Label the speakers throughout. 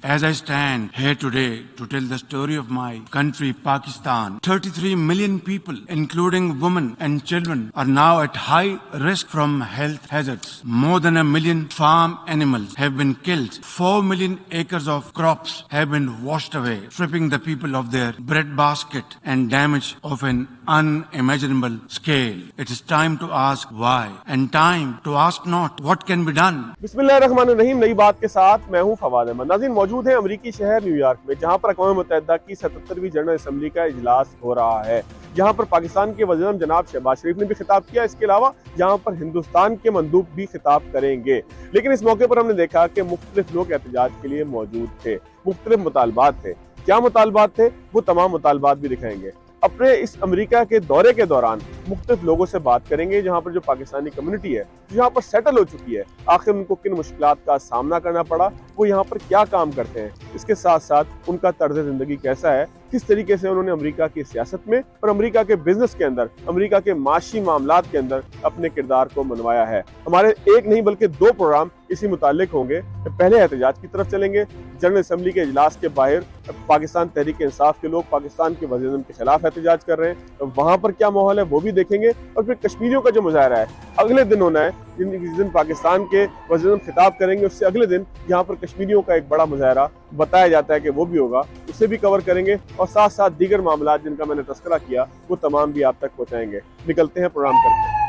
Speaker 1: As I stand here today to tell the story of my country, Pakistan, 33 million people, including women and children, are now at high risk from health hazards. More than 1 million farm animals have been killed. 4 million acres of crops have been washed away, stripping the people of their bread basket and damage of an unimaginable scale. It is time to ask why and time to ask not what can be done.
Speaker 2: बिस्मिल्लाहिर्रहमानिर्रहीम। नई बात के साथ मैं हूं फवाद अहमद। नाज़रीन, मौजूद है अमेरिकी शहर न्यूयॉर्क में, जहां पर अक़वाम मुत्तहिदा की 77वीं जनरल असम्बली का इजलास हो रहा है। यहाँ पर पाकिस्तान के वज़ीर-ए-आज़म जनाब शहबाज शरीफ ने भी खिताब किया। इसके अलावा यहाँ पर हिंदुस्तान के मंदूब भी खिताब करेंगे। लेकिन इस मौके पर हमने देखा कि मुख्तलिफ लोग एहतजाज के लिए मौजूद थे। मुख्तलिफ मुतालबात थे। क्या मुतालबात थे वो तमाम मुतालबात भी दिखाएंगे। अपने इस अमेरिका के दौरे के दौरान मुख्तलिफ लोगों से बात करेंगे, जहाँ पर जो पाकिस्तानी कम्युनिटी है, जो यहाँ पर सेटल हो चुकी है, आखिर उनको किन मुश्किलात का सामना करना पड़ा, वो यहाँ पर क्या काम करते हैं, इसके साथ साथ उनका तर्ज ज़िंदगी कैसा है, किस तरीके से उन्होंने अमेरिका की सियासत में और अमेरिका के बिजनेस के अंदर, अमेरिका के माशी मामलात के अंदर अपने किरदार को मनवाया है। हमारे एक नहीं बल्कि 2 प्रोग्राम इसी मुतालिक होंगे। पहले एहतजाज की तरफ चलेंगे। जनरल असम्बली के इजलास के बाहर पाकिस्तान तहरीक इंसाफ के लोग पाकिस्तान के वज़ीर-ए-आज़म के खिलाफ एहतजाज कर रहे हैं, तो वहाँ पर क्या माहौल है वो भी देखेंगे। और फिर कश्मीरियों का जो मुजाहरा है अगले दिन होना है, जिस दिन पाकिस्तान के वज़ीर-ए-आज़म खिताब करेंगे, उससे अगले दिन यहाँ पर कश्मीरियों का एक बड़ा मुजाहरा बताया जाता है कि वो भी होगा, उसे भी कवर करेंगे। और साथ साथ दीगर मामलात जिनका मैंने तस्करा किया वो तमाम भी आप तक पहुँचाएंगे। निकलते हैं प्रोग्राम करते हैं।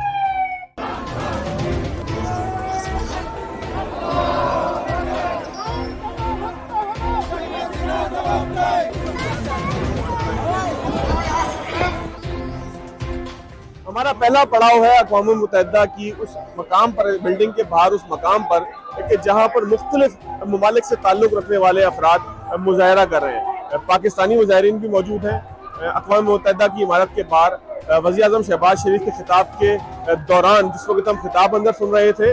Speaker 2: हमारा पहला पड़ाव है अक़वाम मुत्तहिदा की उस मकाम पर, बिल्डिंग के बाहर उस मकाम पर कि जहाँ पर मुख्तलिफ ममालिक से ताल्लुक़ रखने वाले अफराद मुजाहरा कर रहे हैं। पाकिस्तानी मुजाहरीन भी मौजूद हैं। अक़वाम मुत्तहिदा की इमारत के बाहर वज़ीर-ए-आज़म शहबाज शरीफ के खिताब के दौरान, जिस वक्त हम खिताब अंदर सुन रहे थे,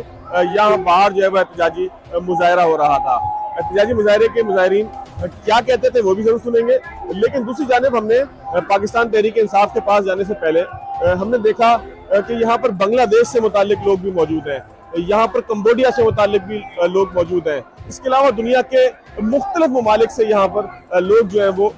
Speaker 2: यहाँ बाहर जो है वह एहतजाजी मुजाहरा हो रहा था। एहतजाजी मुजाहरे के मुजाहरीन क्या कहते थे वो भी जरूर सुनेंगे। लेकिन दूसरी जानिब हमने पाकिस्तान तहरीक इंसाफ के पास जाने से पहले हमने देखा कि यहाँ पर बांग्लादेश से मुतालिक लोग भी मौजूद हैं, यहाँ पर कंबोडिया से मुतालिक भी लोग मौजूद हैं। इसके अलावा दुनिया के मुख्तलिफ ममालिक से यहाँ पर लोग जो हैं वो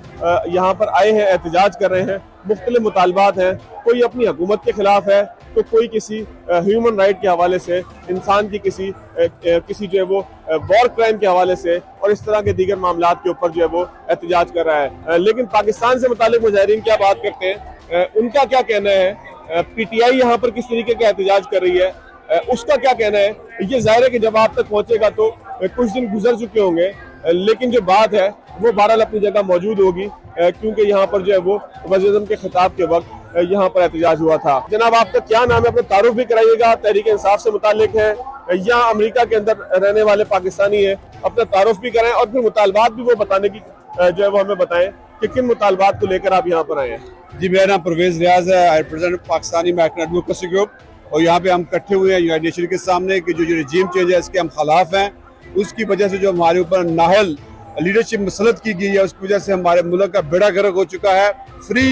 Speaker 2: यहाँ पर आए हैं, एहतजाज कर रहे हैं। मुख्तलिफ मुतालबात हैं, कोई अपनी हुकूमत के खिलाफ है, तो कोई किसी ह्यूमन राइट के हवाले से, इंसान की किसी जो है वो वॉर क्राइम के हवाले से और इस तरह के दीगर मामलात के ऊपर जो है वो एहतजाज कर रहा है। लेकिन पाकिस्तान से मुतालिक मुजाहिरीन क्या बात करते हैं, उनका क्या कहना है, PTI यहाँ पर किस तरीके का एहतजाज कर रही है, उसका क्या कहना है, ये ज़ाहिर है कि जब आप तक पहुँचेगा तो कुछ दिन गुजर चुके होंगे। लेकिन जो बात है वो बहरहाल अपनी जगह मौजूद होगी, क्योंकि यहाँ पर जो है वो वज़ीर-ए-आज़म के खिताब के वक्त यहाँ पर एहतजाज हुआ था। जनाब, आपका क्या नाम है, अपना तारुफ भी कराइएगा, तहरीक इंसाफ से मुतालिक है या अमेरिका के अंदर रहने वाले पाकिस्तानी है, अपना तारुफ भी कराएं और फिर मुतालबात भी वो बताने की जो है वो हमें बताएं कि किन मुतालबात को लेकर आप यहाँ पर आए हैं।
Speaker 3: जी, मेरा नाम परवेज रियाज है। I represent Pakistani American advocacy group, और यहाँ पे हम इकट्ठे हुए हैं यूनाइटेड नेशन के सामने कि जो रिजीम चेंज है इसके हम खिलाफ हैं। उसकी वजह से जो हमारे ऊपर नाहल लीडरशिप मुसलत की गई है, उसकी वजह से हमारे मुल्क का बेड़ा गर्क हो चुका है। फ्री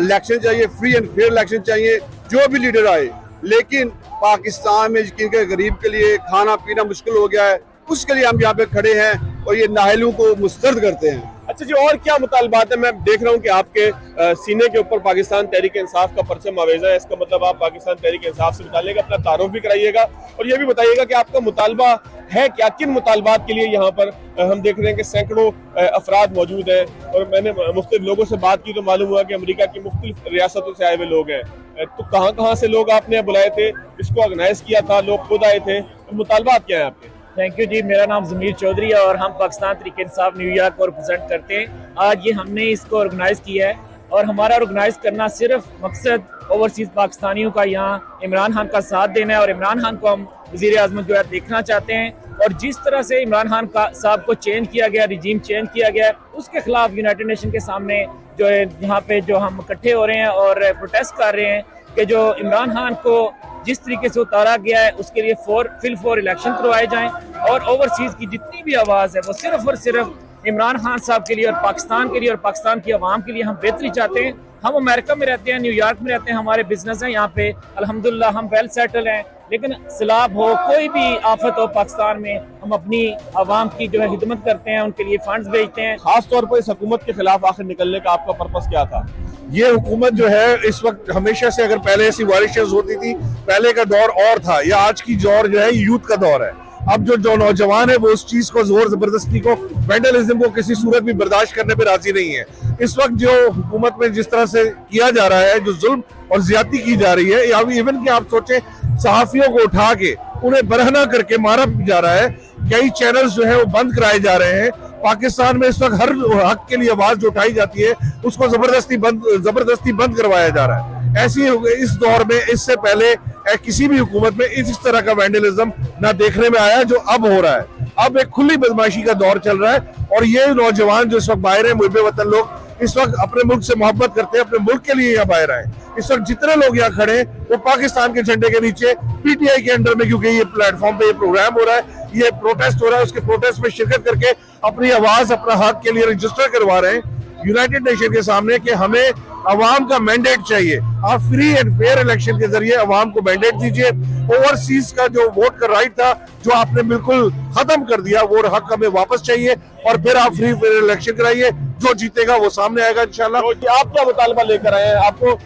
Speaker 3: इलेक्शन चाहिए, फ्री एंड फेयर इलेक्शन चाहिए, जो भी लीडर आए। लेकिन पाकिस्तान में यकीन के गरीब के लिए खाना पीना मुश्किल हो गया है, उसके लिए हम यहाँ पे खड़े हैं और ये नाहलों को मुस्तरद करते हैं।
Speaker 2: अच्छा जी, और क्या मुतालबात है? मैं देख रहा हूँ कि आपके सीने के ऊपर पाकिस्तान तहरीक इंसाफ का परचम आवेजा है। इसका मतलब आप पाकिस्तान तहरीक इंसाफ से मुतालिक अपना तारुफ भी कराइएगा और ये भी बताइएगा कि आपका मुतालबा है क्या, किन मुतालबात के लिए यहाँ पर हम देख रहे हैं कि सैकड़ों अफराद मौजूद हैं। और मैंने मुख्तलिफ लोगों से बात की तो मालूम हुआ कि अमेरिका की मुख्तलिफ रियासतों से आए हुए लोग हैं। तो कहाँ से लोग आपने बुलाए थे, इसको ऑर्गेनाइज किया था, लोग खुद आए थे, तो मुतालबात क्या है आपके?
Speaker 4: थैंक यू जी, मेरा नाम ज़मीर चौधरी है और हम पाकिस्तान तहरीक इंसाफ न्यूयॉर्क को रिप्रेजेंट करते हैं। आज ये हमने इसको ऑर्गेनाइज़ किया है और हमारा ऑर्गेनाइज़ करना सिर्फ मकसद ओवरसीज़ पाकिस्तानियों का यहाँ इमरान खान का साथ देना है। और इमरान खान को हम वज़ीर-ए-आज़म जो है देखना चाहते हैं, और जिस तरह से इमरान खान साहब को चेंज किया गया, रिजीम चेंज किया गया, उसके खिलाफ यूनाइटेड नेशन के सामने जो है यहाँ पे जो हम इकट्ठे हो रहे हैं और प्रोटेस्ट कर रहे हैं कि जो इमरान खान को जिस तरीके से उतारा गया है उसके लिए फिल इलेक्शन करवाए जाएं और ओवरसीज़ की जितनी भी आवाज़ है वो सिर्फ और सिर्फ इमरान खान साहब के लिए और पाकिस्तान के लिए और पाकिस्तान की आवाम के लिए हम बेहतरी चाहते हैं। ہم امریکہ میں رہتے ہیں, نیو یارک میں رہتے ہیں, ہمارے بزنس ہیں یہاں پہ الحمدللہ, ہم ویل سیٹل ہیں, لیکن سیلاب ہو, کوئی بھی آفت ہو پاکستان میں, ہم اپنی عوام کی جو ہے خدمت کرتے ہیں, ان کے لیے فنڈز بھیجتے ہیں.
Speaker 2: خاص طور پر اس حکومت کے خلاف آخر نکلنے کا آپ کا پرپس کیا تھا؟
Speaker 5: یہ حکومت جو ہے اس وقت ہمیشہ سے, اگر پہلے ایسی وائرشز ہوتی تھی, پہلے کا دور اور تھا, یا آج کی دور جو ہے یوتھ کا دور ہے. اب جو نوجوان ہے وہ اس چیز کو, زور زبردستی کو, وینڈلزم کو کسی صورت بھی برداشت کرنے پہ راضی نہیں ہے. اس وقت جو حکومت میں جس طرح سے کیا جا رہا ہے, جو ظلم اور زیادتی کی جا رہی ہے, یا ایون کہ آپ سوچیں صحافیوں کو اٹھا کے انہیں برہنہ کر کے مارا جا رہا ہے, کئی چینلز جو ہے وہ بند کرائے جا رہے ہیں. پاکستان میں اس وقت ہر حق کے لیے آواز جو اٹھائی جاتی ہے اس کو زبردستی بند کروایا جا رہا ہے. ایسی اس دور میں, اس سے پہلے کسی بھی حکومت میں اس طرح کا وینڈلزم نہ دیکھنے میں آیا جو اب ہو رہا ہے. اب ایک کھلی بدماشی کا دور چل رہا ہے, اور یہ نوجوان جو اس وقت باہر ہیں, محب وطن لوگ, اس وقت اپنے ملک سے محبت کرتے ہیں, اپنے ملک کے لیے یہاں باہر آئے. اس وقت جتنے لوگ یہاں کھڑے ہیں وہ پاکستان کے جھنڈے کے نیچے, پی ٹی آئی کے انڈر میں, کیونکہ یہ پلیٹ فارم پہ یہ پروگرام ہو رہا ہے, یہ پروٹیسٹ ہو رہا ہے, اس کے پروٹیسٹ میں شرکت کر کے اپنی آواز, اپنا حق کے لیے رجسٹر کروا رہے ہیں یونائٹڈ نیشن کے سامنے کہ ہمیں عوام کا مینڈیٹ چاہیے. آپ فری اینڈ فیئر الیکشن کے ذریعے عوام کو مینڈیٹ دیجئے. اوورسیز کا جو ووٹ کا رائٹ تھا جو آپ نے بالکل ختم کر دیا, وہ حق ہمیں واپس چاہیے, اور پھر آپ فری فیئر الیکشن کرائیے. جو جیتے گا وہ سامنے آئے گا انشاءاللہ.
Speaker 2: آپ کیا مطالبہ لے کر آئے ہیں؟ آپ کو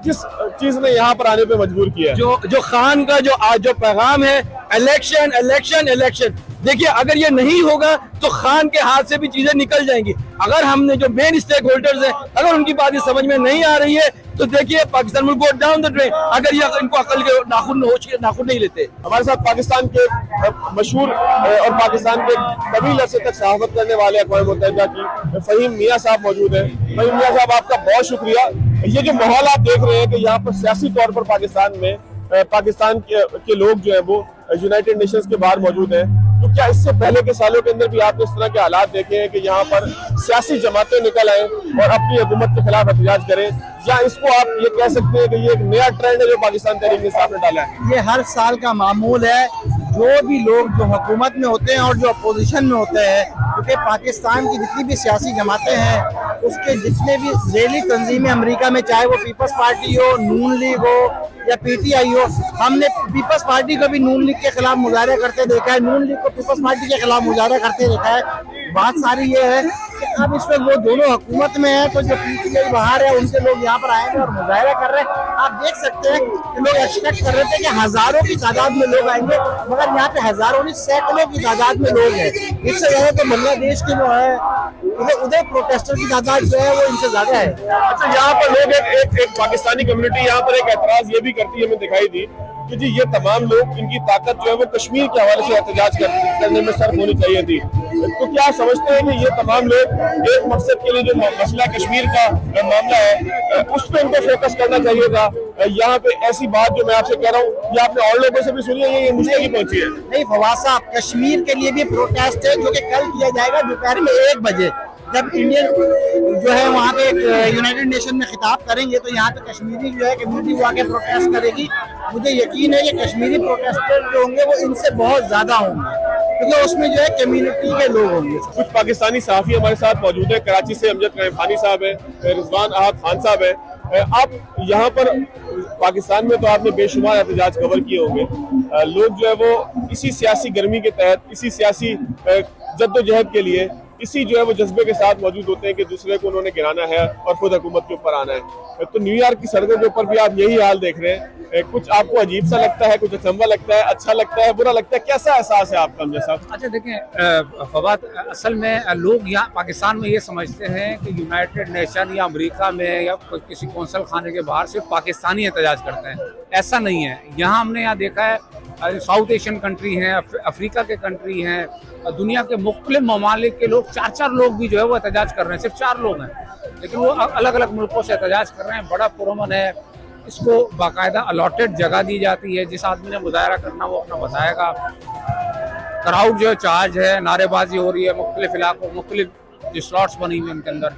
Speaker 2: کس چیز نے یہاں پر آنے پہ مجبور کیا ہے؟
Speaker 6: جو خان کا جو پیغام ہے, الیکشن الیکشن الیکشن. دیکھیے اگر یہ نہیں ہوگا تو خان کے ہاتھ سے بھی چیزیں نکل جائیں گی. اگر ہم نے جو مین اسٹیک ہولڈرز ہیں, اگر ان کی باتیں سمجھ میں نہیں آ رہی ہے تو دیکھیے پاکستان ول گو ڈاؤن دا ڈرین, اگر یہ ان کو عقل کے ناخن نہیں لیتے.
Speaker 2: ہمارے ساتھ پاکستان کے مشہور اور پاکستان کے طویل عرصے تک صحافت کرنے والے اقوام متحدہ کی فہیم میاں صاحب موجود ہیں. فہیم میاں صاحب, آپ کا بہت شکریہ. یہ جو ماحول آپ دیکھ رہے ہیں کہ یہاں پر سیاسی طور پر پاکستان کے لوگ جو ہیں وہ یونائٹڈ نیشنز کے باہر موجود ہیں, تو کیا اس سے پہلے کے سالوں کے اندر بھی آپ نے اس طرح کے حالات دیکھے ہیں کہ یہاں پر سیاسی جماعتیں نکل آئیں اور اپنی حکومت کے خلاف احتجاج کریں, یا اس کو آپ یہ کہہ سکتے ہیں کہ یہ ایک نیا ٹرینڈ ہے جو پاکستان تحریک انصاف نے ڈالا ہے؟
Speaker 6: یہ ہر سال کا معمول ہے. جو بھی لوگ جو حکومت میں ہوتے ہیں اور جو اپوزیشن میں ہوتے ہیں, کیونکہ پاکستان کی جتنی بھی سیاسی جماعتیں ہیں, اس کے جتنے بھی ذیلی تنظیمیں امریکہ میں, چاہے وہ پیپلز پارٹی ہو, نون لیگ ہو یا پی ٹی آئی ہو, ہم نے پیپلز پارٹی کو بھی نون لیگ کے خلاف مظاہرے کرتے دیکھا ہے, نون لیگ کو پیپلز پارٹی کے خلاف مظاہرے کرتے دیکھا ہے. بات ساری یہ ہے کہ اب اس وقت وہ دونوں حکومت میں ہیں, تو جو پی ٹی آئی باہر ہے ان سے لوگ یہاں پر آئیں گے اور مظاہرہ کر رہے ہیں. آپ دیکھ سکتے ہیں کہ لوگ ایکسپیکٹ کر رہے تھے کہ ہزاروں کی تعداد میں لوگ آئیں گے, مگر یہاں پہ ہزاروں نہیں سینکڑوں کی تعداد میں لوگ ہیں. اس سے زیادہ تو بنگلہ دیش کے جو ہے ادھر پروٹیسٹر کی تعداد جو ہے وہ ان سے زیادہ ہے.
Speaker 2: اچھا, یہاں پر لوگ ایک پاکستانی کمیونٹی یہاں پر ایک اعتراض یہ بھی کرتی ہے, ہمیں دکھائی دی کہ جی یہ تمام لوگ, ان کی طاقت جو ہے وہ کشمیر کے حوالے سے احتجاج کرنے میں صرف ہونی چاہیے تھی. تو کیا سمجھتے ہیں کہ یہ تمام لوگ ایک مقصد کے لیے جو مسئلہ کشمیر کا معاملہ ہے اس پہ ان کو فوکس کرنا چاہیے تھا؟ یہاں پہ ایسی بات جو میں آپ سے کہہ رہا ہوں یہ آپ نے اور لوگوں سے بھی سنی ہے, یہ مجھ تک ہی پہنچی ہے.
Speaker 6: نہیں فواز صاحب, کشمیر کے لیے بھی پروٹیسٹ ہے جو کہ کل کیا جائے گا دوپہر میں 1 بجے, جب انڈین جو ہے وہاں پہ یونائٹڈ نیشن میں خطاب کریں گے تو یہاں پہ کشمیری جو ہے کمیونٹی وہ آ کے پروٹیسٹ کرے گی. مجھے یقین ہے کہ کشمیری پروٹیسٹر جو ہوں گے وہ ان سے بہت زیادہ ہوں گے, کیونکہ اس میں جو ہے کمیونٹی کے لوگ ہوں گے.
Speaker 2: کچھ پاکستانی صحافی ہمارے ساتھ موجود ہیں. کراچی سے امجد قائم خانی صاحب ہیں, رضوان احد خان صاحب ہیں. آپ یہاں پر پاکستان میں تو آپ نے بے شمار احتجاج کور کیے ہوں گے. لوگ جو ہے وہ اسی سیاسی گرمی کے تحت, اسی سیاسی جد و جہد کے لیے, اسی جو ہے وہ جذبے کے ساتھ موجود ہوتے ہیں کہ دوسرے کو انہوں نے گرانا ہے اور خود حکومت کے اوپر آنا ہے. تو نیو یارک کی سڑکوں کے اوپر بھی آپ یہی حال دیکھ رہے ہیں. کچھ آپ کو عجیب سا لگتا ہے, کچھ اچنبھا لگتا ہے, اچھا لگتا ہے, برا لگتا ہے, کیسا احساس ہے آپ کا امجد صاحب؟
Speaker 7: اچھا دیکھیں فواد, اصل میں لوگ یہاں پاکستان میں یہ سمجھتے ہیں کہ یونائٹڈ نیشن یا امریکہ میں یا کسی کونسل خانے کے باہر صرف پاکستانی احتجاج کرتے ہیں. ایسا نہیں ہے. یہاں ہم نے یہاں دیکھا ہے ساؤتھ ایشین کنٹری ہیں, افریقہ کے کنٹری ہیں, دنیا کے مختلف ممالک کے لوگ, 4 لوگ بھی جو ہے وہ احتجاج کر رہے ہیں. صرف 4 لوگ ہیں لیکن وہ الگ الگ ملکوں سے احتجاج کر رہے ہیں. بڑا پرامن ہے. اس کو باقاعدہ الاٹڈ جگہ دی جاتی ہے. جس آدمی نے مظاہرہ کرنا وہ اپنا بتائے گا. کراؤڈ جو ہے چارج ہے, نعرے بازی ہو رہی ہے مختلف علاقوں, مختلف جو سلاٹس بنی ہوئی ان کے اندر,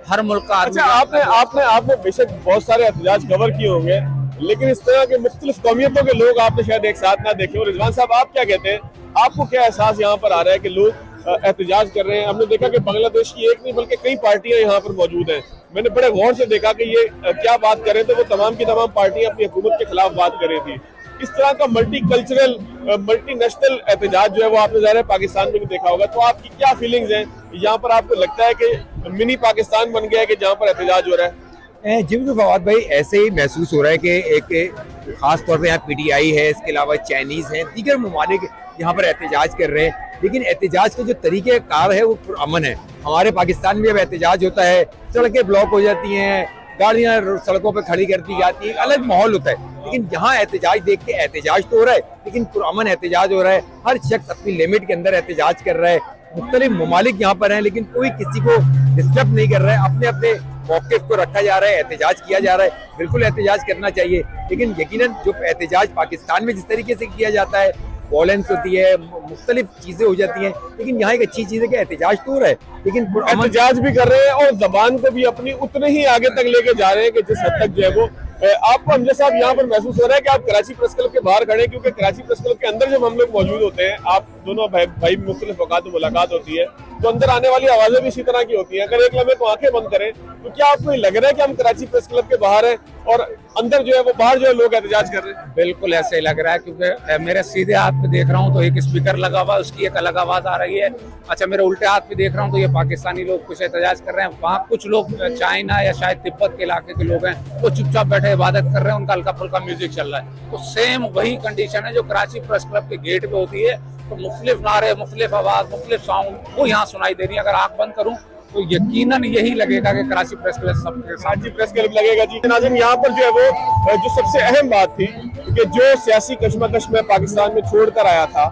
Speaker 7: ہر ملک کا آدمی.
Speaker 2: اچھا, آپ نے بے شک بہت سارے احتجاج کور کیے ہوں گے, لیکن اس طرح کے مختلف قومیتوں کے لوگ آپ نے شاید ایک ساتھ نہ دیکھے ہو. رضوان صاحب, آپ کیا کہتے ہیں؟ آپ کو کیا احساس یہاں پر آ رہا ہے کہ لوگ एहतजाज कर रहे हैं। हमने देखा कि बांग्लादेश की एक नहीं बल्कि कई पार्टियां यहाँ पर मौजूद हैं। मैंने बड़े गौर से देखा कि ये क्या बात कर रहे थे, वो तमाम की तमाम पार्टियां अपनी हुकूमत के खिलाफ बात कर रही थी। इस तरह का मल्टी कल्चरल मल्टी नेशनल एहतजाज जो है वो आपने ज़ाहिर पाकिस्तान में भी देखा होगा। तो आपकी क्या फीलिंग्स हैं यहाँ पर? आपको लगता है कि मिनी पाकिस्तान बन गया है कि जहाँ पर एहतजाज हो रहा है?
Speaker 8: जी बिल्कुल फवाद भाई, ऐसे ही महसूस हो रहा है कि एक खास तौर पे यहाँ PTI है, इसके अलावा चाइनीज़ हैं, दीगर ममालिक यहाँ पर एहतजाज कर रहे हैं। लेकिन एहतजाज के जो तरीके कार है वो अमन है। हमारे पाकिस्तान में अब एहतजाज होता है, सड़कें ब्लॉक हो जाती हैं, गाड़ियाँ सड़कों पर खड़ी कर दी जाती है, अलग माहौल होता है। लेकिन यहाँ एहतजाज देख के एहतजाज तो हो रहा है, लेकिन पुरअमन एहतजाज हो रहा है। हर शख्स अपनी लिमिट के अंदर एहतजाज कर रहा है। मुख्तलिफ ममालिक यहाँ पर हैं, लेकिन कोई किसी को डिस्टर्ब नहीं कर रहा है। अपने अपने मौक़िफ़ को रखा जा रहा है, एहतजाज किया जा रहा है। बिल्कुल एहतजाज करना चाहिए, लेकिन यकीनन जो एहतजाज पाकिस्तान में जिस तरीके से किया जाता है, वॉयलेंस होती है, मुख्तलिफ चीज़ें हो जाती हैं, लेकिन यहाँ एक अच्छी चीज़ है कि एहतजाज तो हो रहा है, लेकिन
Speaker 2: एहतजाज भी कर रहे हैं और ज़बान को भी अपनी उतने ही आगे तक लेके जा रहे हैं कि जिस हद तक जो है वो आपको हमजा साहब यहाँ पर महसूस हो रहा है कि आप कराची प्रेस क्लब के बाहर खड़े हैं, क्योंकि कराची प्रेस क्लब के अंदर जब हम लोग मौजूद होते हैं, आप दोनों भाई मुख्तलिफ औकात में मुलाकात होती है, तो अंदर आने वाली आवाजें भी इसी तरह की होती हैं। अगर एक लम्हे को आंखें बंद करें तो क्या आपको लग रहा है कि हम कराची प्रेस क्लब के बाहर हैं और अंदर जो है वो बाहर जो है लोग एहतजाज कर रहे हैं?
Speaker 7: बिल्कुल ऐसे ही लग रहा है, क्योंकि मेरे सीधे हाथ में देख रहा हूँ तो एक स्पीकर लगा हुआ है, उसकी एक अलग आवाज आ रही है। अच्छा, मेरे उल्टे हाथ में देख रहा हूँ तो ये पाकिस्तानी लोग कुछ एहतजाज कर रहे हैं। वहाँ कुछ लोग चाइना या शायद तिब्बत के इलाके के लोग हैं, वो चुपचाप बैठे इबादत कर रहे हैं, उनका हल्का फुल्का म्यूजिक चल रहा है। तो सेम वही कंडीशन है जो कराची प्रेस क्लब के गेट पे होती है। तो मुख्तलिफ नारे, मुख्तलिफ आवाज, मुख्तलिफ साउंड वो यहाँ सुनाई दे रही है। अगर आँख बंद करूँ तो यकीनन यही लगेगा कि कराची प्रेस क्लब सबके
Speaker 2: कराची प्रेस क्लब लगेगा। जी नाज़रीन, यहाँ पर जो है वो जो सबसे अहम बात थी कि जो सियासी कशमकश में पाकिस्तान में छोड़कर आया था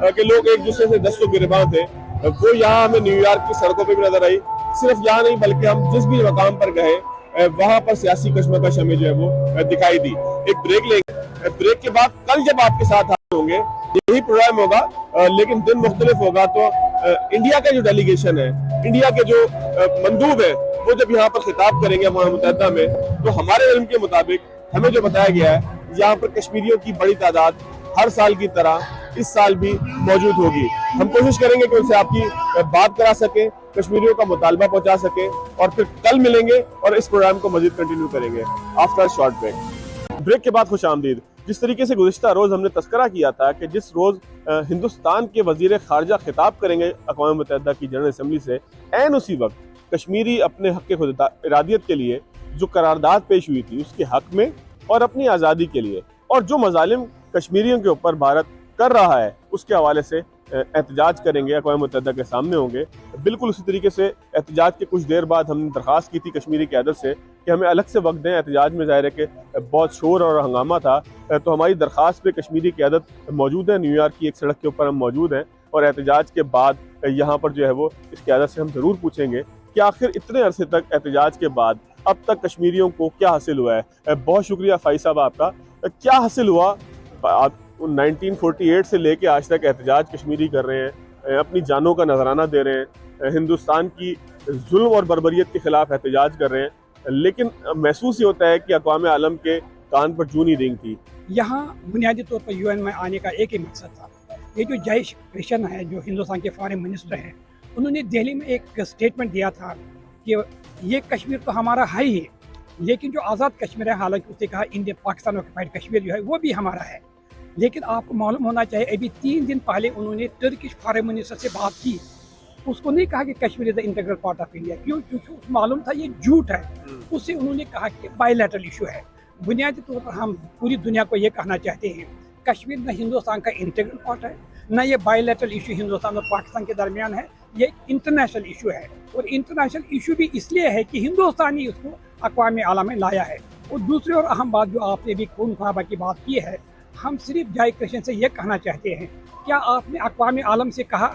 Speaker 2: कि लोग एक दूसरे से दस्तों गिरबां थे, वो यहाँ हमें न्यूयॉर्क की सड़कों पे भी नजर आई। सिर्फ यहाँ नहीं बल्कि हम जिस भी मकाम पर गए वहाँ पर सियासी कशमकश हमें जो है वो दिखाई दी। एक ब्रेक लेंगे, ब्रेक के बाद कल जब आपके साथ हाजिर होंगे यही प्रोग्राम होगा, लेकिन दिन मुख्तलिफ होगा। तो इंडिया का जो डेलीगेशन है, इंडिया के जो मंदूब है, वो जब यहाँ पर खिताब करेंगे अक़वाम मुत्तहिदा में, तो हमारे इल्म के मुताबिक हमें जो बताया गया है यहाँ पर कश्मीरियों की बड़ी तादाद हर साल की तरह इस साल भी मौजूद होगी। हम कोशिश करेंगे कि उनसे आपकी बात करा सकें, कश्मीरियों का मुतालबा पहुंचा सकें, और फिर कल मिलेंगे और इस प्रोग्राम को मजीद कंटिन्यू करेंगे आफ्टर शॉर्ट ब्रेक। ब्रेक के बाद खुश आमदीद। जिस तरीके से गुज़िश्ता रोज़ हमने तस्करा किया था कि जिस रोज़ हिंदुस्तान के वज़ीर ख़ारजा खिताब करेंगे अक़वाम मुत्तहिदा की जनरल असम्बली से, ऐन उसी वक्त कश्मीरी अपने हक़ खुद इरादियत के लिए जो करारदाद पेश हुई थी उसके हक़ में और अपनी आज़ादी के लिए, और जो मज़ालिम कश्मीरियों के ऊपर भारत कर रहा है उसके हवाले से एहतजाज करेंगे, अक़वाम मुत्तहिदा के सामने होंगे। बिल्कुल उसी तरीके से एहतजाज के कुछ देर बाद हमने दरख्वास्त की थी कश्मीरी क़यादत से कि हमें अलग से वक्त दें। एहतजाज में ज़ाहिर है कि बहुत शोर और हंगामा था, तो हमारी दरख्वास्त पे कश्मीरी क़यादत मौजूद है। न्यूयॉर्क की एक सड़क के ऊपर हम मौजूद हैं, और एहतजाज के बाद यहाँ पर जो है वो इस क़यादत से हम ज़रूर पूछेंगे कि आखिर इतने अरसे तक एहतजाज के बाद अब तक कश्मीरियों को क्या हासिल हुआ है। बहुत शुक्रिया फ़ाइज़ साहब आपका। क्या हासिल हुआ? आप 1948 से लेके आज तक एहतजाज कश्मीरी कर रहे हैं, अपनी जानों का नजराना दे रहे हैं, हिंदुस्तान की जुल्म और बर्बरियत के खिलाफ एहतजाज कर रहे हैं, लेकिन महसूस ही होता है कि अक़वाम आलम के कान पर जूं नहीं रेंगती।
Speaker 9: यहाँ बुनियादी तौर पर UN में आने का एक ही मकसद था। ये जो जय कृष्ण है, जो हिंदुस्तान के फॉरेन मिनिस्टर हैं, उन्होंने दिल्ली में एक स्टेटमेंट दिया था कि ये कश्मीर तो हमारा है ही है, लेकिन जो आज़ाद कश्मीर है, हालांकि उसने कहा इंडिया पाकिस्तान ऑक्युपाइड कश्मीर जो है वो भी हमारा है। लेकिन आपको मालूम होना चाहिए, अभी 3 दिन पहले उन्होंने टर्किश फॉरेन मिनिस्टर से बात की, उसको नहीं कहा कि Kashmir is the integral part of India, क्यों? क्योंकि उसको मालूम था ये झूठ है। उससे उन्होंने कहा कि बायलैटरल इशू है। बुनियादी तौर पर हम पूरी दुनिया को ये कहना चाहते हैं, कश्मीर न हिंदुस्तान का इंटीग्रल पार्ट है, न ये बायलैटरल इशू हिंदुस्तान और पाकिस्तान के दरमियान है, ये इंटरनेशनल इशू है। और इंटरनेशनल इशू भी इसलिए है कि हिंदुस्तान ही उसको अक़वाम आलम में लाया है। और दूसरी और अहम बात जो आपने भी खून खराबा की बात की है, हम सिर्फ जय कृष्ण से ये कहना चाहते हैं, क्या आपने अक़वाम आलम से कहा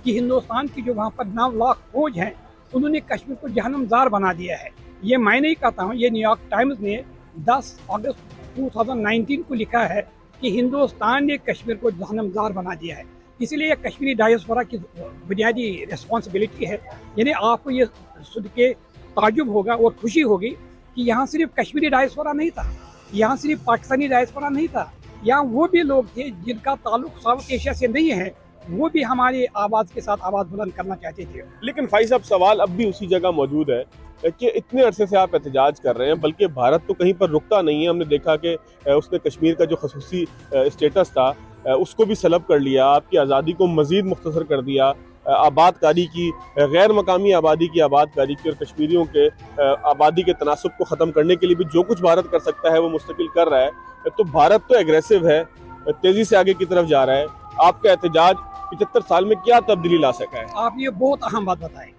Speaker 9: कि हिंदुस्तान की जो वहाँ पर 9 लाख फौज हैं, उन्होंने कश्मीर को जहन्नमज़ार बना दिया है? ये मैं नहीं कहता हूँ, ये न्यूयॉर्क टाइम्स ने 10 अगस्त 2019 को लिखा है कि हिंदुस्तान ने कश्मीर को जहन्नमज़ार बना दिया है। इसलिए कश्मीरी डायस्पोरा की बुनियादी रिस्पॉन्सिबिलिटी है। यानी आपको ये सुन के ताज्जुब होगा और खुशी होगी कि यहाँ सिर्फ कश्मीरी डायस्पोरा नहीं था, यहाँ सिर्फ पाकिस्तानी डायस्पोरा नहीं था, यहाँ वो भी लोग थे जिनका ताल्लुक साउथ एशिया से नहीं है, वो भी हमारी आवाज़ के साथ आवाज़ बुलंद करना चाहते थे।
Speaker 2: लेकिन फाइज साहब, सवाल अब भी उसी जगह मौजूद है कि इतने अरसे से आप एहतजाज कर रहे हैं, बल्कि भारत तो कहीं पर रुकता नहीं है। हमने देखा कि उसने कश्मीर का जो खसूसी स्टेटस था उसको भी सलब कर लिया, आपकी आज़ादी को मज़ीद मुख्तसर कर दिया, आबादकारी की, गैर मकामी आबादी की आबादकारी की, और कश्मीरियों के आबादी के तनासुब को ख़त्म करने के लिए भी जो कुछ भारत कर सकता है वो मुस्तकिल कर रहा है। तो भारत तो एग्रेसिव है, तेज़ी से आगे की तरफ जा रहा है। आपका एहतजाज 75 साल में क्या तब्दीली ला सका है?
Speaker 9: आप ये बहुत अहम बात बताएं।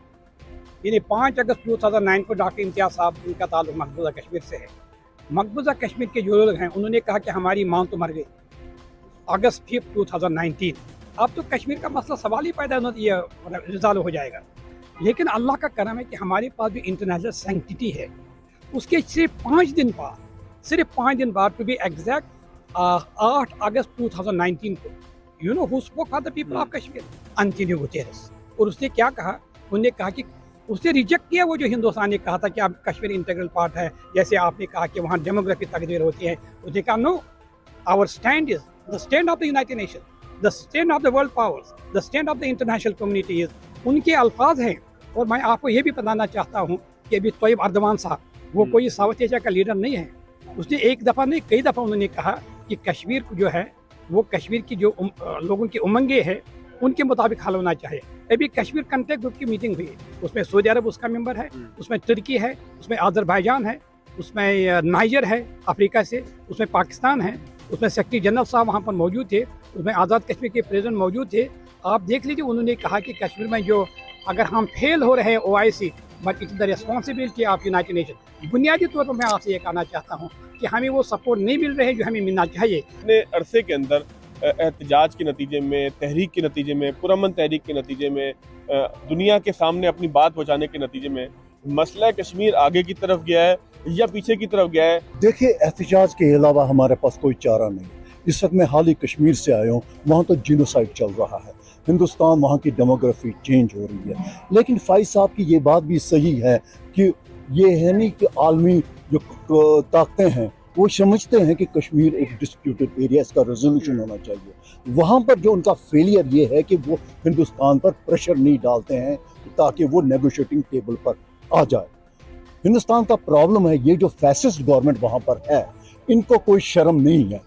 Speaker 9: यानी 5 अगस्त 2009 को डॉक्टर इम्तियाज़ साहब, उनका ताल्लुक मकबूजा कश्मीर से है। मकबूजा कश्मीर के जो लोग हैं उन्होंने कहा कि हमारी माँ तो मर गई अगस्त 5 2019। अब तो कश्मीर का मसला सवाल ही पैदा ये रिजॉल्व हो जाएगा। लेकिन अल्लाह का करम है कि हमारे पास जो इंटरनेशनल सैंक्टिटी है उसके सिर्फ 5 दिन बाद टू बी एग्जैक्ट 8 अगस्त 2019 को you know who spoke for the people of Kashmir, Antonio Guterres. और उसने क्या कहा? उन्होंने कहा कि उसने रिजेक्ट किया वो जो हिंदुस्तान ने कहा था कि अब कश्मीर इंटीग्रल पार्ट है, जैसे आपने कहा कि वहाँ डेमोग्राफी तकदीर होती है। उसने कहा no, our stand is the stand of the United Nation, the stand of the world powers, the stand of the international community is. उनके अल्फाज हैं। और मैं आपको ये भी बताना चाहता हूँ कि अभी तोयब अर्दवान साहब वो कोई साउथ एशिया का लीडर नहीं है। उसने एक दफ़ा नहीं कई दफ़ा उन्होंने कहा कि कश्मीर को जो है वो कश्मीर की जो लोगों की उमंगें हैं उनके मुताबिक हल होना चाहिए। अभी कश्मीर कॉन्टैक्ट ग्रुप की मीटिंग हुई, उसमें सऊदी अरब उसका मेंबर है, उसमें तुर्की है, उसमें अजरबैजान है, उसमें नाइजर है अफ्रीका से, उसमें पाकिस्तान है, उसमें सेक्रेटरी जनरल साहब वहाँ पर मौजूद थे, उसमें आज़ाद कश्मीर के प्रेसिडेंट मौजूद थे। आप देख लीजिए, उन्होंने कहा कि कश्मीर में जो अगर हम फेल हो रहे हैं OIC, but it's the responsibility of United nation. बुनियादी तौर पर मैं आपसे ये कहना चाहता हूँ कि हमें वो सपोर्ट नहीं मिल रहे जो हमें मिलना चाहिए।
Speaker 2: इतने अरसे के अंदर एहतजाज के नतीजे में, तहरीक के नतीजे में, पुरअमन तहरीक के नतीजे में, दुनिया के सामने अपनी बात पहुँचाने के नतीजे में मसला कश्मीर आगे की तरफ गया है या पीछे की तरफ गया है?
Speaker 10: देखिए, एहतजाज के अलावा हमारे पास कोई चारा नहीं। इस वक्त मैं हाल ही कश्मीर से आया हूँ, वहाँ तो जीनोसाइड चल रहा है। हिंदुस्तान, वहाँ की डेमोग्राफी चेंज हो रही है। लेकिन फाइज साहब की ये बात भी सही है कि ये है नहीं कि आलमी जो ताकतें हैं वो समझते हैं कि कश्मीर एक डिस्प्यूटेड एरिया, इसका रेजोल्यूशन होना चाहिए। वहाँ पर जो उनका फेलियर ये है कि वो हिंदुस्तान पर प्रेशर नहीं डालते हैं ताकि वो नेगोशिएटिंग टेबल पर आ जाए। हिंदुस्तान का प्रॉब्लम है ये जो फैसिस्ट गवर्नमेंट वहाँ पर है, इनको कोई शर्म नहीं है।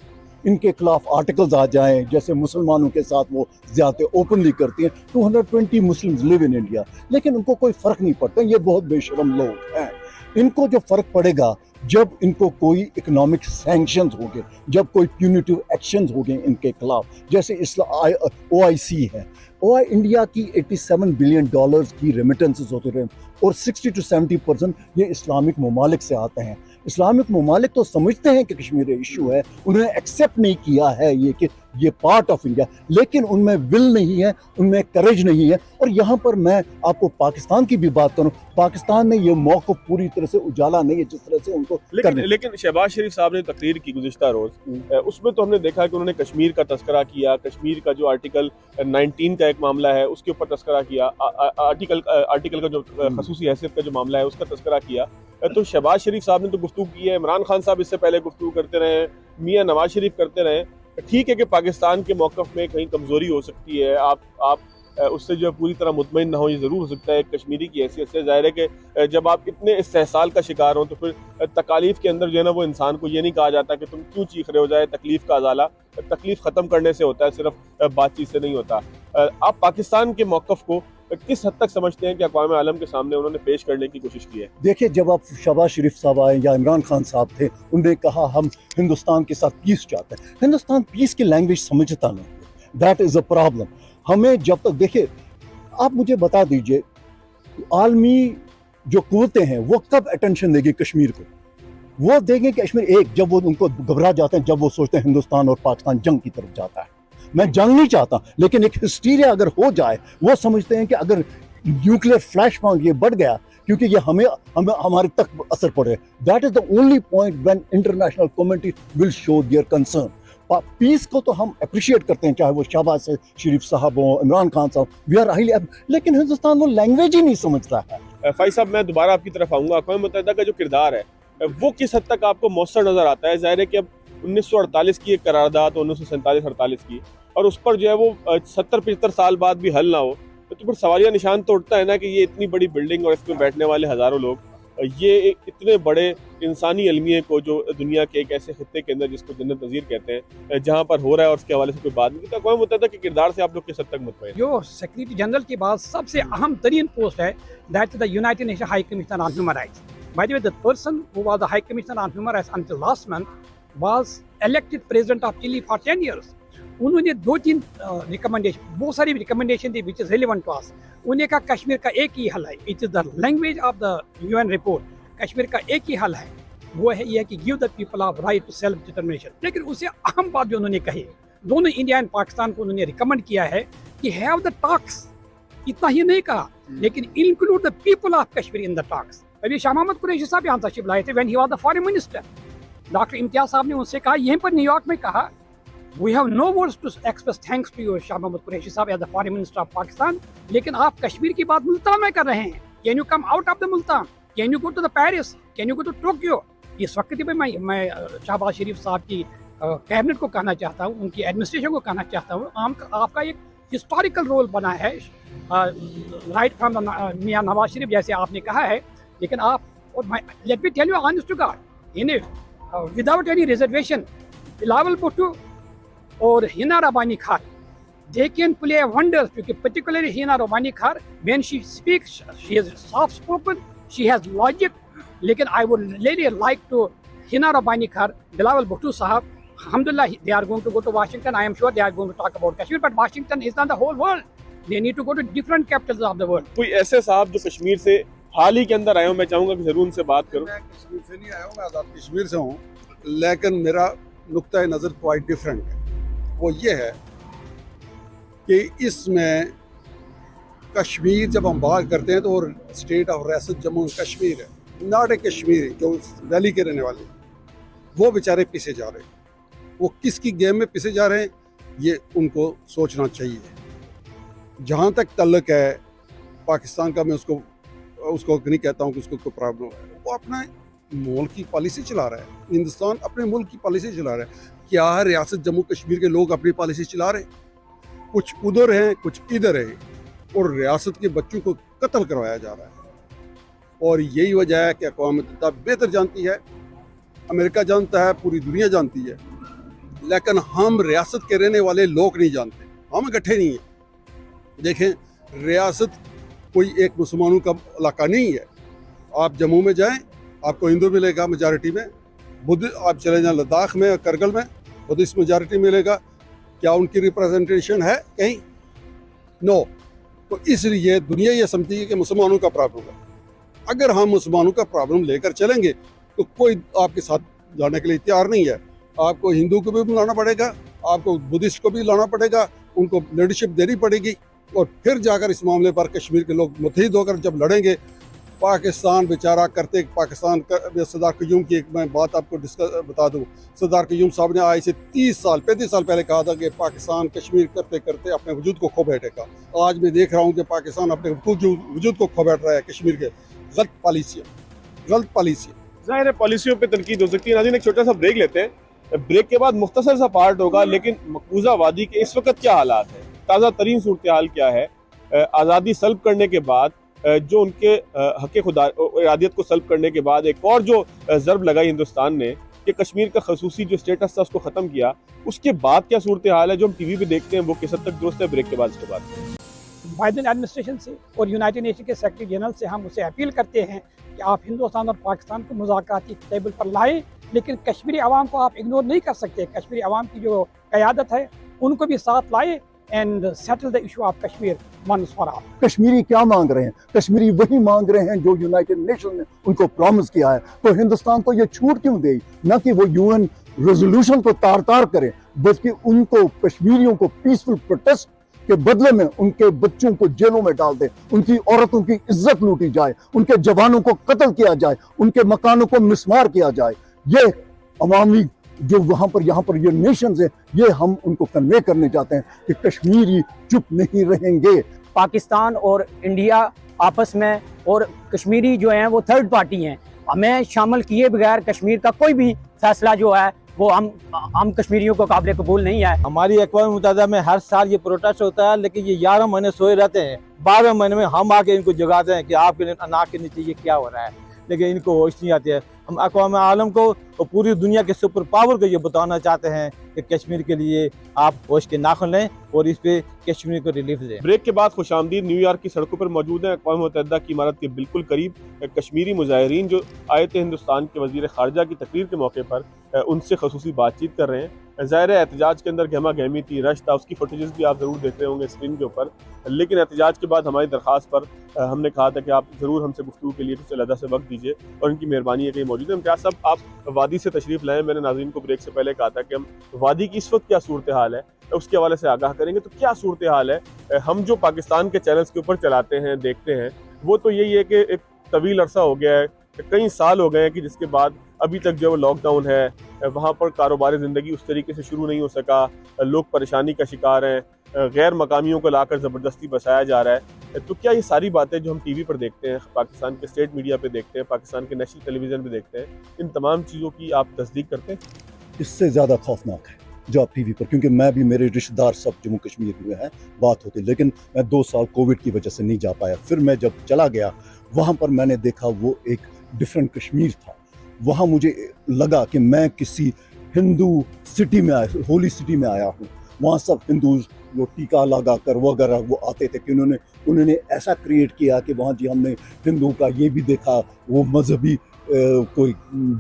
Speaker 10: इनके खिलाफ आर्टिकल्स आ जाएं, जैसे मुसलमानों के साथ वो ज़्यादा ओपनली करती हैं। 220 मुस्लिम्स लिव इन इंडिया, लेकिन उनको कोई फ़र्क नहीं पड़ता। ये बहुत बेशरम लोग हैं। इनको जो फ़र्क पड़ेगा जब इनको कोई इकोनॉमिक सैंक्शंस होंगे, जब कोई प्यूनिटिव एक्शंस होंगे इनके खिलाफ, जैसे OIC है। इंडिया की $87 बिलियन की रेमिटेंसेस होते रहे और 60 to 70% ये इस्लामिक ममालिक से आते हैं। इस्लामिक ममालिक तो समझते हैं कि कश्मीर इशू है, उन्होंने एक्सेप्ट नहीं किया है ये कि ये पार्ट ऑफ इंडिया, लेकिन उनमें विल नहीं है, उनमें करेज नहीं है। और यहाँ पर मैं आपको पाकिस्तान की भी बात करूँ, पाकिस्तान में ये मौक़िफ़ पूरी तरह से उजाला नहीं है जिस तरह से उनको
Speaker 2: लेकिन शहबाज शरीफ साहब ने तकरीर की गुज़िश्ता रोज़, उसमें तो हमने देखा कि उन्होंने कश्मीर का तस्करा किया, कश्मीर का जो आर्टिकल 19 का एक मामला है उसके ऊपर तस्करा किया, आर्टिकल का जो खसूसी हैसियत का जो मामला है उसका तस्करा किया। तो शहबाज शरीफ साहब ने तो गुफ्तगू की है, इमरान खान साहब इससे पहले गुफ्तगू करते रहे, मियाँ नवाज शरीफ करते रहे। ठीक है कि पाकिस्तान के मौक़िफ़ में कहीं कमज़ोरी हो सकती है, आप उससे जो पूरी तरह मुतमईन ना हो, ये ज़रूर हो सकता है कश्मीरी की हैसियत से। ज़ाहिर है कि जब आप इतने इस्तेहसाल का शिकार हो तो फिर तकालीफ के अंदर जो है ना वो इंसान को ये नहीं कहा जाता कि तुम क्यों चीख रहे हो, जाए तकलीफ़ का अजाला तकलीफ़ ख़त्म करने से होता है, सिर्फ बातचीत से नहीं होता। आप पाकिस्तान के मौक़िफ़ को किस हद तक समझते हैं कि अक़वाम आलम के सामने उन्होंने पेश करने की कोशिश की है?
Speaker 10: देखिए, जब आप शहबाज शरीफ साहब आए या इमरान खान साहब थे, उन्होंने कहा हम हिंदुस्तान के साथ पीस चाहते हैं। हिंदुस्तान पीस की लैंग्वेज समझता नहीं है, दैट इज़ अ प्रॉब्लम। हमें जब तक, देखिए आप मुझे बता दीजिए, आलमी जो कुव्वतें हैं वो कब अटेंशन देगी कश्मीर को? वो देंगे कि कश्मीर एक, जब वो उनको घबरा जाते हैं, जब वो सोचते हैं हिंदुस्तान और पाकिस्तान जंग की तरफ जाता है। मैं जंग नहीं चाहता, लेकिन एक हिस्टीरिया अगर हो जाए, वो समझते हैं कि अगर न्यूक्लियर फ्लैश पॉइंट ये बढ़ गया क्योंकि ये हमें हमारे तक असर पड़े, that is the only point when international community will show their concern. Peace को तो हम अप्रिशिएट करते हैं, चाहे वो शहबाज शरीफ साहब हो, इमरान खान साहब, वी आर हाईली, लेकिन हिंदुस्तान वो लैंग्वेज ही नहीं समझता है।
Speaker 2: फाइज साहब, मैं दोबारा आपकी तरफ आऊँगा। अक़वाम मुत्तहिदा का जो किरदार है वो किस हद तक आपको मौसर नज़र आता है? ज़ाहिर है कि अब 1948 की एक करारदाद, 1947-48 की, اور اس پر جو ہے وہ 70-75 سال بعد بھی حل نہ ہو، تو پھر سوالیہ نشان تو اٹھتا ہے نا کہ یہ اتنی بڑی بلڈنگ اور اس میں بیٹھنے والے ہزاروں لوگ، یہ ایک اتنے بڑے انسانی المیے کو جو دنیا کے ایک ایسے خطے کے اندر جس کو جنت نظیر کہتے ہیں جہاں پر ہو رہا ہے اور اس کے حوالے سے کوئی بات نہیں. اقوام متحدہ کے کردار سے آپ لوگ کس حد تک مطمئن ہیں؟
Speaker 9: جو سیکریٹری جنرل کے بعد سب سے اہم ترین پوسٹ ہے that is the United Nation high commissioner on human rights. By the way the person who was the high commissioner on human rights until last month was elected president of Chile for 10 years. انہوں نے 2-3 recommendation, بہت ساری recommendation دی which is relevant to us. انہوں نے کہا کشمیر کا ایک ہی حل ہے، it is the language of the UN report. Kashmir کا ایک ہی حل ہے، وہ ہے یہ کہ give the people of right to self determination. لیکن اس سے اہم بات جو انہوں نے کہی، دونوں انڈیا اینڈ پاکستان کو انہوں نے ریکمنڈ کیا ہے کہ ہیو دا ٹاکس. اتنا ہی نہیں کہا لیکن include the people of Kashmir in the talks. ابھی شاہ محمد قریشی صاحب یہاں تشریف لائے تھے when he was the foreign minister. Doctor Imtiaz صاحب نے ان سے کہا، یہیں پر نیو یارک میں کہا، we have no words to express thanks to you Shah Mahmood Qureshi صاحب as the foreign minister of Pakistan, لیکن آپ کشمیر کی بات ملتان میں کر رہے ہیں. Can you come out of the Multan? Can you go to the Paris? Can you go to Tokyo? اس وقت بھی میں شہباز شریف صاحب کی کیبنٹ کو کہنا چاہتا ہوں، ان کی ایڈمنسٹریشن کو کہنا چاہتا ہوں، آپ کا ایک ہسٹوریکل رول بنا ہے رائٹ فرام میاں نواز شریف جیسے آپ نے کہا ہے. لیکن آپ let me tell you honest to God, without any reservation Bilawal Bhutto اور ہینا ربانی Khan they can play wonders, because particularly Hina Robani Khar, when she speaks, she is soft spoken, she has logic. Lekin I would really like to Hina Robani Khar, Bilawal Bhutto Sahab, alhamdulillah they are going to go to Washington. I am sure they are going to talk about Kashmir, but Washington is not the whole world. They need to go to different capitals of the world.
Speaker 2: کوئی ایسے صاحب جو کشمیر سے حال ہی کے اندر آئے ہوں، میں چاہوں گا کہ ضرور ان سے بات کروں.
Speaker 3: میں کشمیر سے نہیں آیا ہوں، میں آزاد کشمیر سے ہوں، لیکن میرا نقطۂ نظر کوائٹ ڈفرینٹ ہے. وہ یہ ہے کہ اس میں کشمیر جب ہم بات کرتے ہیں تو اسٹیٹ آف ریاست جموں کشمیر ہے، ناٹ اے کشمیری جو دہلی کے رہنے والے وہ بیچارے پیسے جا رہے ہیں. وہ کس کی گیم میں پیسے جا رہے ہیں یہ ان کو سوچنا چاہیے. جہاں تک تعلق ہے پاکستان کا، میں اس کو نہیں کہتا ہوں کہ اس کو کوئی پرابلم ہے. وہ اپنا ملک کی پالیسی چلا رہا ہے، ہندوستان اپنے ملک کی پالیسی چلا رہا ہے. کیا ریاست جموں کشمیر کے لوگ اپنی پالیسی چلا رہے ہیں؟ کچھ ادھر ہیں کچھ ادھر ہے، اور ریاست کے بچوں کو قتل کروایا جا رہا ہے. اور یہی وجہ ہے کہ اقوام متحدہ بہتر جانتی ہے، امریکہ جانتا ہے، پوری دنیا جانتی ہے، لیکن ہم ریاست کے رہنے والے لوگ نہیں جانتے، ہم اکٹھے نہیں ہیں. دیکھیں، ریاست کوئی ایک مسلمانوں کا علاقہ نہیں ہے. آپ جموں میں جائیں آپ کو ہندو ملے گا میجارٹی میں، بدھ آپ چلے جائیں لداخ میں کرگل میں بدھسٹ میجارٹی ملے گا. کیا ان کی ریپرزنٹیشن ہے کہیں؟ نو. تو اس لیے دنیا یہ سمجھتی ہے کہ مسلمانوں کا پرابلم ہے. اگر ہم مسلمانوں کا پرابلم لے کر چلیں گے تو کوئی آپ کے ساتھ جانے کے لیے تیار نہیں ہے. آپ کو ہندو کو بھی بلانا پڑے گا، آپ کو بدھسٹ کو بھی لانا پڑے گا، ان کو لیڈرشپ دینی پڑے گی، اور پھر جا کر اس معاملے پر کشمیر کے لوگ متحد ہو کر جب لڑیں گے. پاکستان بیچارہ کرتے پاکستان کا سردار قیوم کی ایک میں بات آپ کو بتا دوں. سردار قیوم صاحب نے آج سے 35 سال پہلے کہا تھا کہ پاکستان کشمیر کرتے کرتے اپنے وجود کو کھو بیٹھے گا. آج میں دیکھ رہا ہوں کہ پاکستان اپنے وجود کو کھو بیٹھ رہا ہے. کشمیر کے غلط پالیسی.
Speaker 2: ظاہر ہے پالیسیوں پہ تنقید ہو سکتی ہے. ناظرین ایک چھوٹا سا بریک لیتے ہیں، بریک کے بعد مختصر سا پارٹ ہوگا. لیکن مقبوضہ وادی کے اس وقت کیا حالات ہیں، تازہ ترین صورتحال کیا ہے، آزادی سلب کرنے کے بعد جو ان کے حق خدا ارادیت کو سلب کرنے کے بعد ایک اور جو ضرب لگائی ہندوستان نے کہ کشمیر کا خصوصی جو اسٹیٹس تھا اس کو ختم کیا، اس کے بعد کیا صورتحال ہے جو ہم ٹی وی پہ دیکھتے ہیں وہ کس حد تک درست ہے. بریک کے بعد اس کے بعد
Speaker 9: بائیڈن ایڈمنسٹریشن سے اور یونائٹڈ نیشن کے سیکرٹری جنرل سے ہم اسے اپیل کرتے ہیں کہ آپ ہندوستان اور پاکستان کو مذاکراتی ٹیبل پر لائیں، لیکن کشمیری عوام کو آپ اگنور نہیں کر سکتے. کشمیری عوام کی جو قیادت ہے ان کو بھی ساتھ لائیں and settle the issue of Kashmir once for all.
Speaker 10: Kashmiri کیا مانگ رہے ہیں؟ کشمیری وہی مانگ رہے ہیں جو یونائٹڈ نیشن نے ان کو پرومس کیا ہے. تو ہندوستان کو یہ چھوٹ کیوں دے؟ نہ کہ وہ UN ریزولوشن کو تار کرے، بلکہ ان کو کشمیریوں کو پیسفل پروٹیسٹ کے بدلے میں ان کے بچوں کو جیلوں میں ڈال دے، ان کی عورتوں کی عزت لوٹی جائے، ان کے جوانوں کو قتل کیا جائے، ان کے مکانوں کو مسمار کیا جائے. یہ عوامی جو یہاں پر یہ نیشنز ہیں، یہ ہم ان کو کنوے کرنے چاہتے ہیں کہ کشمیری چپ نہیں رہیں گے.
Speaker 11: پاکستان اور انڈیا آپس میں اور کشمیری جو ہیں وہ تھرڈ پارٹی ہیں. ہمیں شامل کیے بغیر کشمیر کا کوئی بھی فیصلہ جو ہے वो हम कश्मीरियों को काबिल कबूल नहीं है।
Speaker 6: हमारी अक़वाम मुत्तहिदा में हर साल ये प्रोटेस्ट होता है, लेकिन ये 11 महीने सोए रहते हैं। 12वें महीने में हम आके इनको जगाते हैं कि आपके नाक के नीचे ये क्या हो रहा है, लेकिन इनको होश नहीं आती है। हम अक़वाम आलम को और पूरी दुनिया के सुपर पावर को ये बताना चाहते हैं कि कश्मीर के लिए आप होश के नाखुन लें और इस पे कश्मीर को रिलीफ दें।
Speaker 2: ब्रेक के बाद खुशामदीद न्यूयॉर्क की सड़कों पर मौजूद हैं। अक़वाम मुत्तहिदा की इमारत के बिल्कुल करीब कश्मीरी मुजाहिरीन जो आए थे हिंदुस्तान के वज़ीर ख़ारजा की तकरीर के मौके पर, उनसे ख़ुसूसी बातचीत कर रहे हैं। ज़ाहिर है एहतजाज के अंदर गहमा गहमी थी, रश था, उसकी फुटेजेस भी आप ज़रूर देख रहे होंगे स्क्रीन के ऊपर। लेकिन एहतजाज के बाद हमारी दरख्वास्त पर हमने कहा था कि आप ज़रूर हमसे गुफ्तगू के लिए कुछ अलहदा से वक्त दीजिए, और इनकी मेहरबानी है कि मौजूद है। इम्तियाज़ साहब, आप वादी से तशरीफ़ लाएँ। मैंने नाज़रीन को ब्रेक से पहले कहा था कि हम वादी की इस वक्त क्या सूरत हाल है उसके हवाले से आगाह करेंगे। तो क्या सूरत हाल है? हम जो पाकिस्तान के चैनल्स के ऊपर चलाते हैं, देखते हैं, वो तो यही है कि एक तवील अरसा हो गया है, कई साल हो गए हैं कि जिसके बाद अभी तक जो लॉकडाउन है, वहाँ पर कारोबार ज़िंदगी उस तरीके से शुरू नहीं हो सका, लोग परेशानी का शिकार हैं, गैर मकामियों को लाकर ज़बरदस्ती बसाया जा रहा है। तो क्या ये सारी बातें जो हम टीवी पर देखते हैं, पाकिस्तान के स्टेट मीडिया पे देखते हैं, पाकिस्तान के नेशनल टेलीविज़न पे देखते हैं, इन तमाम चीज़ों की आप तस्दीक करते हैं?
Speaker 10: इससे ज़्यादा खौफनाक है जो आप टीवी पर, क्योंकि मैं भी, मेरे रिश्तेदार सब जम्मू कश्मीर में हैं, बात होती, लेकिन मैं 2 साल कोविड की वजह से नहीं जा पाया। फिर मैं जब चला गया वहाँ पर मैंने देखा वो एक डिफरेंट कश्मीर था। वहाँ मुझे लगा कि मैं किसी हिंदू सिटी में आया, होली सिटी में आया हूँ। वहाँ सब हिंदू वो टीका लगा कर वगैरह वो आते थे कि उन्होंने ऐसा क्रिएट किया कि वहाँ जी हमने हिंदू का ये भी देखा, वो मजहबी कोई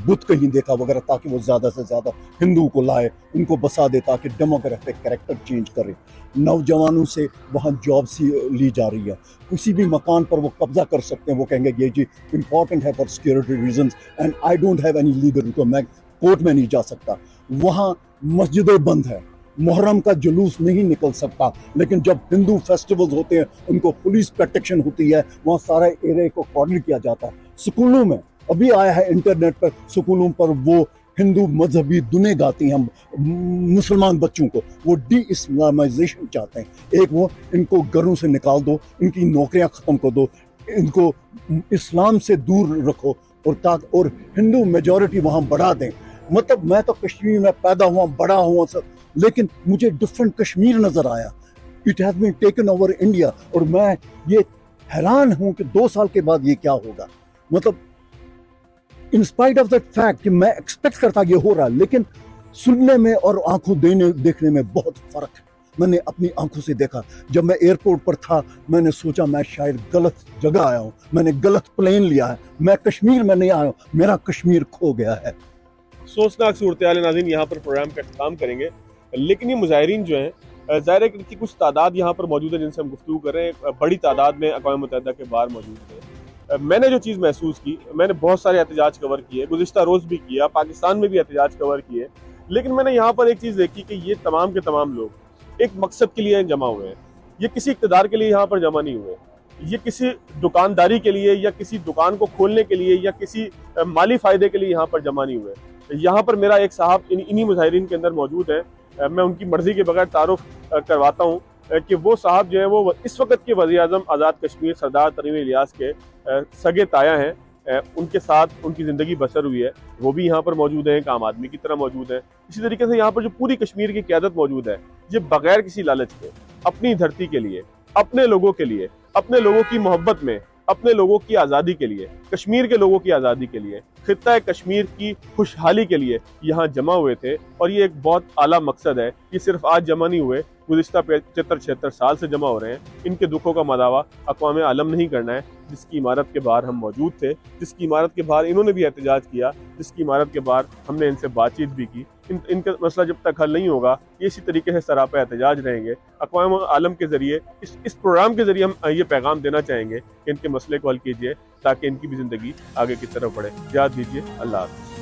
Speaker 10: बुत कहीं देखा वगैरह, ताकि वो ज़्यादा से ज़्यादा हिंदू को लाए, उनको बसा दे, ताकि डेमोग्राफिक कैरेक्टर चेंज करे। नौजवानों से वहाँ जॉब्स ली जा रही है, किसी भी मकान पर वो कब्जा कर सकते हैं। वो कहेंगे ये जी इम्पॉर्टेंट है for security reasons and I don't have any legal, तो मैं कोर्ट में नहीं जा सकता। वहाँ मस्जिदें बंद है, मुहर्रम का जुलूस नहीं निकल सकता, लेकिन जब हिंदू फेस्टिवल्स होते हैं उनको पुलिस प्रोटेक्शन होती है, वहाँ सारे एरिया को कॉर्नर किया जाता है। स्कूलों में अभी आया है इंटरनेट पर, स्कूलों पर वो हिंदू मजहबी दुने गाती हैं मुसलमान बच्चों को, वो डी इस्लामाइजेशन चाहते हैं। एक वो इनको घरों से निकाल दो, इनकी नौकरियां ख़त्म कर दो, इनको इस्लाम से दूर रखो, और हिंदू मेजॉरिटी वहाँ बढ़ा दें। मतलब मैं तो कश्मीर में पैदा हुआ, बड़ा हुआ सब, लेकिन मुझे डिफरेंट कश्मीर नज़र आया। It has been taken over India, और मैं ये हैरान हूँ कि 2 साल के बाद ये क्या होगा। मतलब in spite of that fact कि मैं एक्सपेक्ट करता ये हो रहा है, लेकिन सुनने में और आंखों देखने में बहुत फ़र्क है। मैंने अपनी आंखों से देखा। जब मैं एयरपोर्ट पर था मैंने सोचा मैं शायद गलत जगह आया हूँ, मैंने गलत प्लेन लिया है, मैं कश्मीर में नहीं आया हूँ, मेरा कश्मीर खो गया है।
Speaker 2: अफसोसनाक सूरत हाल नाज़रीन, यहाँ पर प्रोग्राम का इख्तिताम करेंगे। लेकिन ये मुजाहिरीन जो हैं, ज़ाहिर है कि कुछ तादाद यहाँ पर मौजूद है जिनसे हम गुफ्तगू कर रहे हैं, बड़ी तादाद में अक़वाम मुत्तहिदा के बाहर मौजूद है। मैंने जो चीज़ महसूस की, मैंने बहुत सारे एहतजाज कवर किए, गुज़िश्ता रोज़ भी किया, पाकिस्तान में भी एहतजाज कवर किए, लेकिन मैंने यहाँ पर एक चीज़ देखी कि ये तमाम के तमाम लोग एक मकसद के लिए जमा हुए हैं। ये किसी इक़्तिदार के लिए यहाँ पर जमा नहीं हुए, ये किसी दुकानदारी के लिए या किसी दुकान को खोलने के लिए या किसी माली फ़ायदे के लिए यहाँ पर जमा नहीं हुए। यहाँ पर मेरा एक साहब इन्हीं मुजाहिरीन के अंदर मौजूद है, मैं उनकी मर्ज़ी के बगैर तारुफ करवाता हूँ कि वो साहब जो है वो इस वक्त के वज़ीर-ए-आज़म आज़ाद कश्मीर सरदार तरीन इलियास के सगे ताया हैं। उनके साथ उनकी ज़िंदगी बसर हुई है, वो भी यहाँ पर मौजूद हैं, एक आम आदमी की तरह मौजूद हैं। इसी तरीके से यहाँ पर जो पूरी कश्मीर की क़यादत मौजूद है, ये बग़ैर किसी लालच के अपनी धरती के लिए, अपने लोगों के लिए, अपने लोगों की मोहब्बत में, अपने लोगों की आज़ादी के लिए, कश्मीर के लोगों की आज़ादी के लिए, खित्ता कश्मीर की खुशहाली के लिए यहाँ जमा हुए थे। और ये एक बहुत आला मकसद है। ये सिर्फ आज जमा नहीं हुए, गुज़िश्ता 75-76 साल से जमा हो रहे हैं। इनके दुखों का मदावा अक़वाम आलम नहीं करना है, जिसकी इमारत के बाहर हम मौजूद थे, जिसकी इमारत के बाहर इन्होंने भी एहतजाज किया, जिसकी इमारत के बाहर हमने इनसे बातचीत भी की। इनका मसला जब तक हल नहीं होगा, ये इसी तरीके से सरापा एहतजाज रहेंगे। अक़वाम आलम के ज़रिए, इस प्रोग्राम के ज़रिए हम ये पैगाम देना चाहेंगे कि इनके मसले को हल कीजिए, ताकि इनकी भी ज़िंदगी आगे की तरफ बढ़े। याद दीजिए, अल्लाह हाफ़िज़।